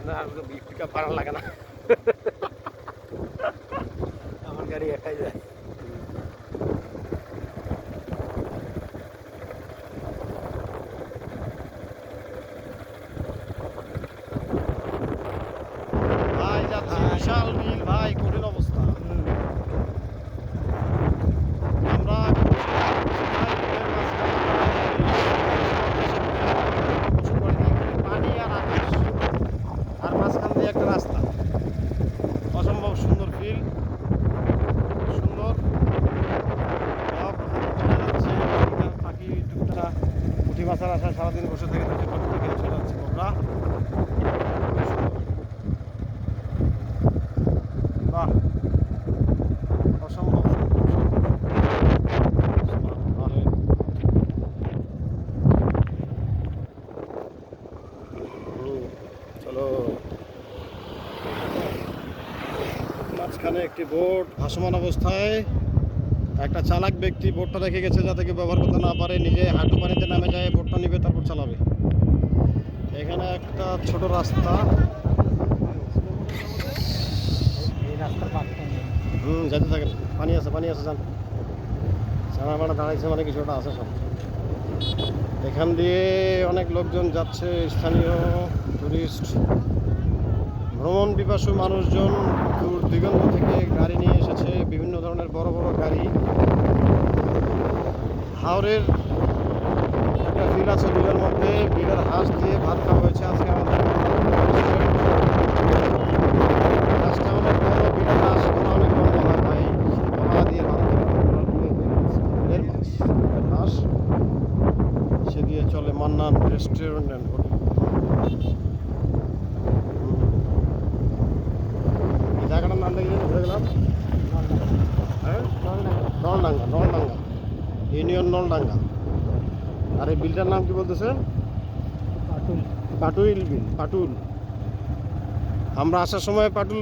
আপনার আর pick up ভাড়া লাগে না, আমার গাড়ি একাই যায়। ভাই যাচ্ছি বিশাল বিল ভাই, কঠিন অবস্থা। আমরা পানি আর আকাশ আর মাঝখান দিয়ে একটা রাস্তা, অসম্ভব সুন্দর ফিল, সুন্দর পাখি টুকটাক পুঁটি মাছের আশায় সারাদিন বসে থেকে চলে যাচ্ছে বকরা। বাহ, অসম্ভব চলো। মাঝখানে একটি বোট ভাসমান অবস্থায়, একটা চালাক ব্যক্তি বোটটা রেখে গেছে যাতে কেউ ব্যবহার করতে না পারে, নিজে হাঁটু পানিতে নামে যায়, বোটটা নিবে তারপর চালাবে। এখানে একটা ছোট রাস্তা, এই রাস্তার পাশে যেতে থাকেন। পানি আছে যান। চানা পাড়া দাঁড়াইছে মানে কিছুটা আছে সব। এখান দিয়ে অনেক লোকজন যাচ্ছে, স্থানীয় টুরিস্ট, ভ্রমণ পিপাসু মানুষজন দূর দিগন্ত থেকে গাড়ি নিয়ে এসেছে, বিভিন্ন ধরনের বড় বড় গাড়ি। হাওরের একটা বিল আছে, বিলের মধ্যে বিলের হাঁস দিয়ে ভাত খাওয়া হয়েছে আজকে আমাদের। হাঁসটা অনেক বড়, বিলের হাঁস অনেক বড় হয় ভাই, গলা দিয়ে হাঁস সে দিয়ে চলে মান্নান রেস্টুরেন্ট অ্যান্ড হোটেল। এই জায়গাটার নাম দেখে ভুলে গেলাম। হ্যাঁ, নলডাঙ্গা ইউনিয়ন নলডাঙ্গা। আর এই বিলটার নাম কি বলতেছেন? পাটুইল বিল, পাটুল। আমরা আসার সময় পাটুল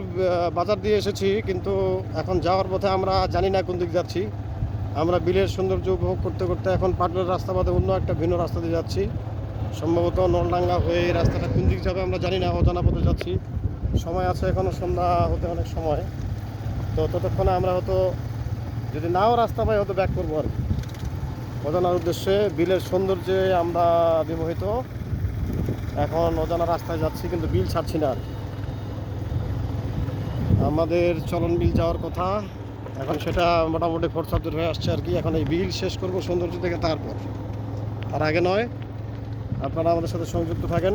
বাজার দিয়ে এসেছি, কিন্তু এখন যাওয়ার পথে আমরা জানি না কোন দিক যাচ্ছি। আমরা বিলের সৌন্দর্য উপভোগ করতে করতে এখন পাটুলের রাস্তা বাদে অন্য একটা ভিন্ন রাস্তা দিয়ে যাচ্ছি। সম্ভবত নলডাঙ্গা হয়ে এই রাস্তাটা কোন দিক যাবে আমরা জানি না, অজানা পথে যাচ্ছি। সময় আছে এখনও, সন্ধ্যা হতে অনেক সময়। তো ততক্ষণে আমরা হয়তো যদি নাও রাস্তা পাই হয়তো ব্যাক করবো আর কি, অজানার উদ্দেশ্যে। বিলের সৌন্দর্যে আমরা বিমোহিত, এখন অজানা রাস্তায় যাচ্ছি কিন্তু বিল ছাড়ছি না আর কি। আমাদের চলন বিল যাওয়ার কথা, এখন সেটা মোটামুটি 4 সাবজেক্ট হয়ে আসছে আর কি। এখন এই বিল শেষ করব সৌন্দর্য থেকে, তারপর তার আগে নয়। আপনারা আমাদের সাথে সংযুক্ত থাকেন।